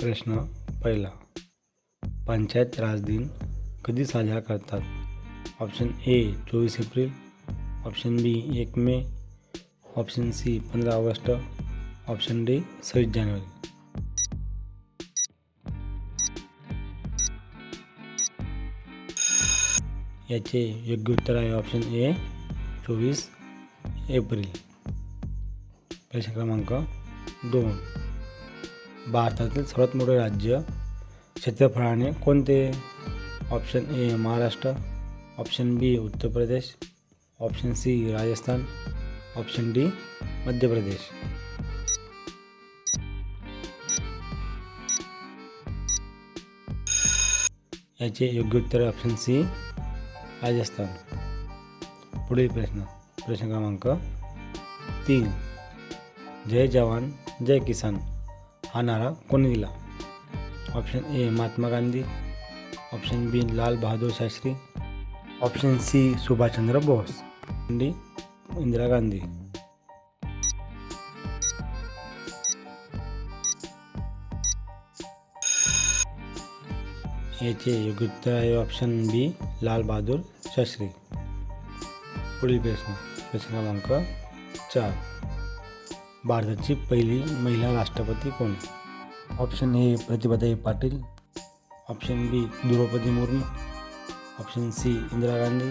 प्रश्न पहिला, पंचायत राज दिन कधी साजरा करतात? ऑप्शन ए 24 एप्रिल, ऑप्शन बी 1 मे, ऑप्शन सी 15 ऑगस्ट, ऑप्शन डी 26 जानेवारी. याचे योग्य उत्तर आहे ऑप्शन ए 24 एप्रिल. प्रश्न क्रमांक 2, भारतातील सर्वात मोठे राज्य क्षेत्रफळाने कोणते? Option A Maharashtra, option B Uttar Pradesh, option C Rajasthan, option D Madhya Pradesh. याचे योग्य उत्तर ऑप्शन सी राजस्थान. पुढील प्रश्न क्रमांक 3, जय जवान जय किसान हा नारा कोणी दिला? Option A Mahatma Gandhi, option B Lal Bahadur Shastri, option C Subhashchandra Bose, option D Indira Gandhi. याचे योग्य उत्तर आहे ऑप्शन बी लाल बहादूर शास्त्री. पुढील प्रश्न क्रमांक 4, भारताची पहिली महिला राष्ट्रपती कोण? ऑप्शन ए प्रतिभाताई Patil, option B Draupadi Murmu, option C Indira Gandhi,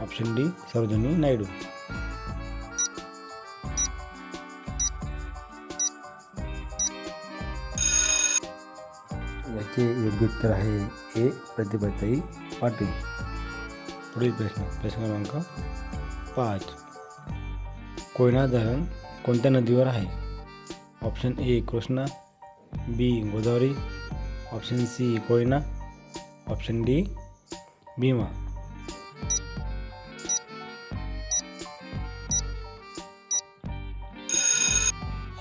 option D Sarojini Naidu. याचे योग्य उत्तर आहे ए प्रतिभाताई पाटील. पुढील प्रश्न क्रमांक 5, कोयना धरण कोणत्या नदीवर आहे? Option A Krishna, B Godavari, option C Koyna, option D Bhima.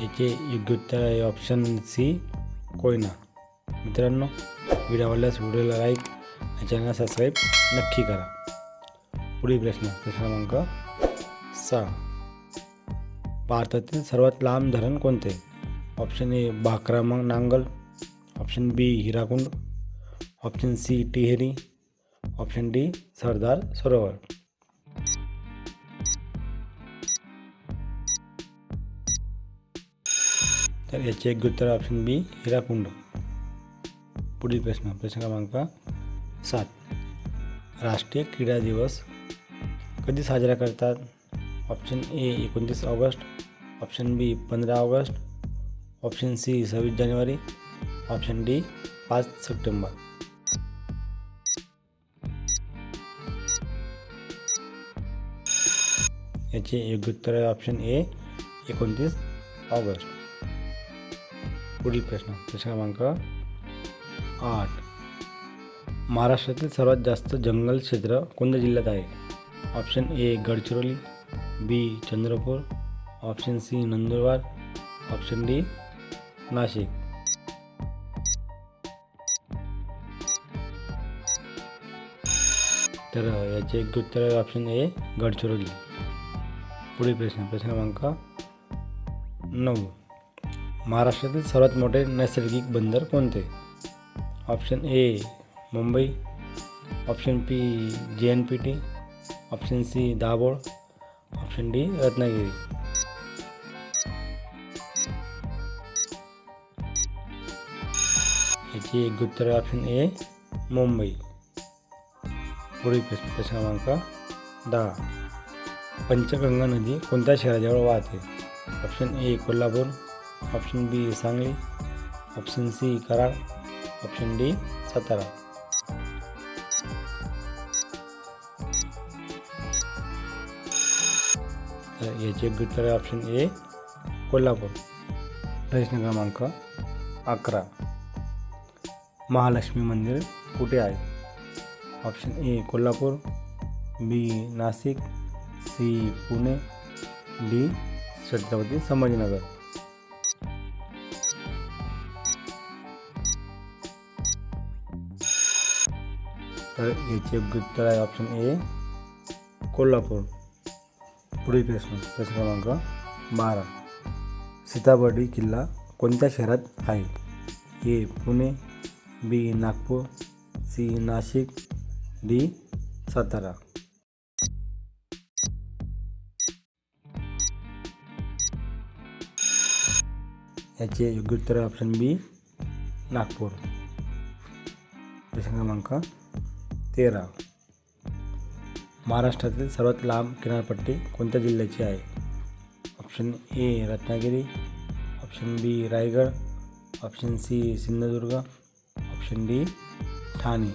याचे योग्य उत्तर आहे ऑप्शन सी कोयना. मित्रांनो, व्हिडिओ आवडल्यास व्हिडिओला लाईक आणि चॅनलला सबस्क्राईब नक्की करा. पुढील प्रश्न क्रमांक 6, भारतातील सर्वात लांब धरण कोणते? Option A Bhakra Nangal, option B Hirakud, option C Tehri, option D Sardar Sarovar. तर याचे योग्य उत्तर ऑप्शन बी हिराकुंड. पुढील प्रश्न क्रमांक 7, राष्ट्रीय क्रीडा दिवस कधी साजरा करतात? ऑप्शन ए 29 ऑगस्ट, ऑप्शन बी 15 ऑगस्ट, ऑप्शन सी 26 जानेवारी, ऑप्शन डी 5 सप्टेंबर. याचे योग्य उत्तर आहे ऑप्शन ए 29 ऑगस्ट. पुढील प्रश्न क्रमांक 8, महाराष्ट्रातील सर्वात जास्त जंगल क्षेत्र कोणत्या जिल्ह्यात आहे? Option A Gadchiroli, B Chandrapur, option C Nandurbar, option D Nashik. तर याचे योग्य उत्तर आहे ऑप्शन ए गडचिरोली. पुढील प्रश्न क्रमांक 9, महाराष्ट्रातील सर्वात मोठे नैसर्गिक बंदर कोणते? Option A Mumbai, option B JNPT, option C Dabhol, option D Ratnagiri. याची योग्य उत्तर आहे ऑप्शन ए मुंबई. पुढील प्रश्न क्रमांक 10, पंचगंगा नदी कोणत्या शहराजवळ वाहते? Option A Kolhapur, option B Sangli, option C Karad, option D Satara. तर याचे योग्य उत्तर आहे ऑप्शन ए कोल्हापूर. प्रश्न क्रमांक 11, महालक्ष्मी मंदिर कुठे आहे? Option A Kolhapur, B Nashik, C Pune, D Chhatrapati Sambhajinagar. तर याचे योग्य उत्तर आहे ऑप्शन ए कोल्हापूर. पुढील प्रश्न क्रमांक 12, सीताबर्डी किल्ला कोणत्या शहरात आहे? ए पुणे, बी नागपूर, सी नाशिक, डी सातारा. याचे योग्य उत्तर आहे ऑप्शन बी नागपूर. प्रश्न क्रमांक 13. महाराष्ट्रातील सर्वात लांब किनारपट्टी कोणत्या जिल्ह्याची आहे? Option A Ratnagiri, option B Raigad, option C Sindhudurg, option D Thane.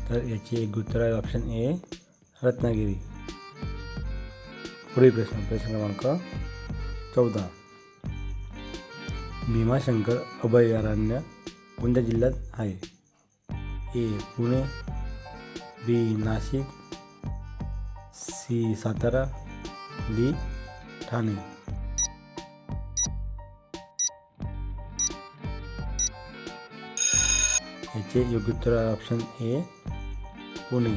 तर याची एक उत्तर आहे ऑप्शन ए रत्नागिरी. पुढील प्रश्न क्रमांक 14. भीमाशंकर अभयारण्य कोणत्या जिल्ह्यात आहे? ए पुणे, बी नाशिक, सी सातारा, डी ठाणे. याचे योग्य उत्तर आहे ऑप्शन ए पुणे.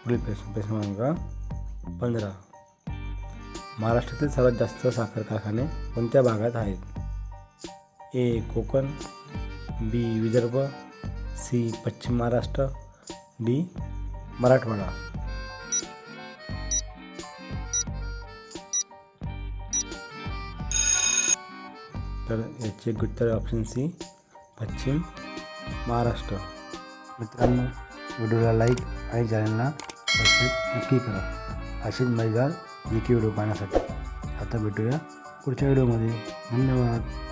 पुढील प्रश्न क्रमांक 15. महाराष्ट्रातील सर्वात जास्त साखर कारखाने कोणत्या भागात आहेत? ए कोकण, बी विदर्भ, सी पश्चिम महाराष्ट्र, डी मराठवाडा. तर याचे उत्तर ऑप्शन सी पश्चिम महाराष्ट्र. मित्रांनो, व्हिडिओला लाईक आणि चॅनलला सबस्क्राईब नक्की करा असेच मजेदार व्हिडिओ पाहण्यासाठी. आता भेटूया पुढच्या व्हिडिओमध्ये. धन्यवाद.